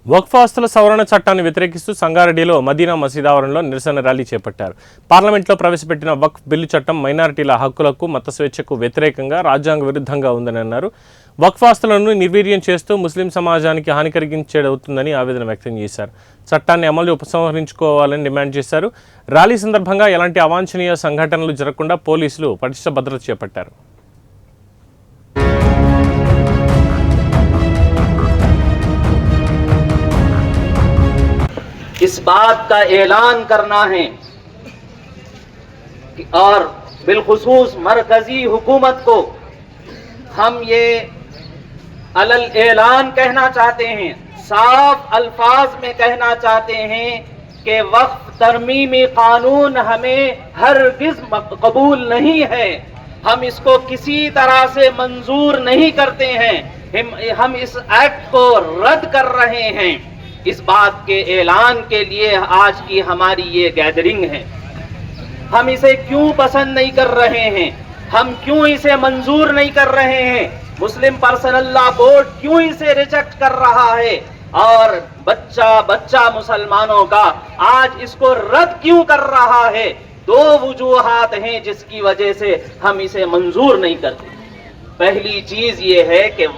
వక్ఫ్ ఆస్తుల సవరణ చట్టాన్ని వ్యతిరేకిస్తూ సంగారెడ్డిలో మదీనా మసీద్ ఆవరణలో నిరసన ర్యాలీ చేపట్టారు. పార్లమెంట్లో ప్రవేశపెట్టిన వక్ఫ్ బిల్లు చట్టం మైనారిటీల హక్కులకు, మత స్వేచ్ఛకు వ్యతిరేకంగా, రాజ్యాంగ విరుద్ధంగా ఉందని అన్నారు. వక్ఫ్ ఆస్తులను నిర్వీర్యం చేస్తూ ముస్లిం సమాజానికి హాని కలిగించేదవుతుందని ఆవేదన వ్యక్తం చేశారు. చట్టాన్ని అమలు ఉపసంహరించుకోవాలని డిమాండ్ చేశారు. ర్యాలీ సందర్భంగా ఎలాంటి అవాంఛనీయ సంఘటనలు జరగకుండా పోలీసులు పటిష్ట భద్రత చేపట్టారు. इस बात का ऐलान करना है कि और बिलखुसूस मरकजी हुकूमत को हम ये अलल ऐलान कहना चाहते हैं, साफ अल्फाज में कहना चाहते हैं कि वक्फ तरमीमी कानून हमें हरगिज़ कबूल नहीं है। हम इसको किसी तरह से मंजूर नहीं करते हैं। हम इस एक्ट को रद्द कर रहे हैं। इस बात के ऐलान के लिए आज की हमारी ये गैदरिंग है। हम इसे क्यों पसंद नहीं कर रहे हैं, हम क्यों इसे मंजूर नहीं कर रहे हैं, मुस्लिम पर्सनल लॉ बोर्ड क्यों इसे रिजेक्ट कर रहा है और बच्चा बच्चा मुसलमानों का आज इसको रद्द क्यों कर रहा है। दो वजूहात हैं जिसकी वजह से हम इसे मंजूर नहीं करते। पहली चीज ये है कि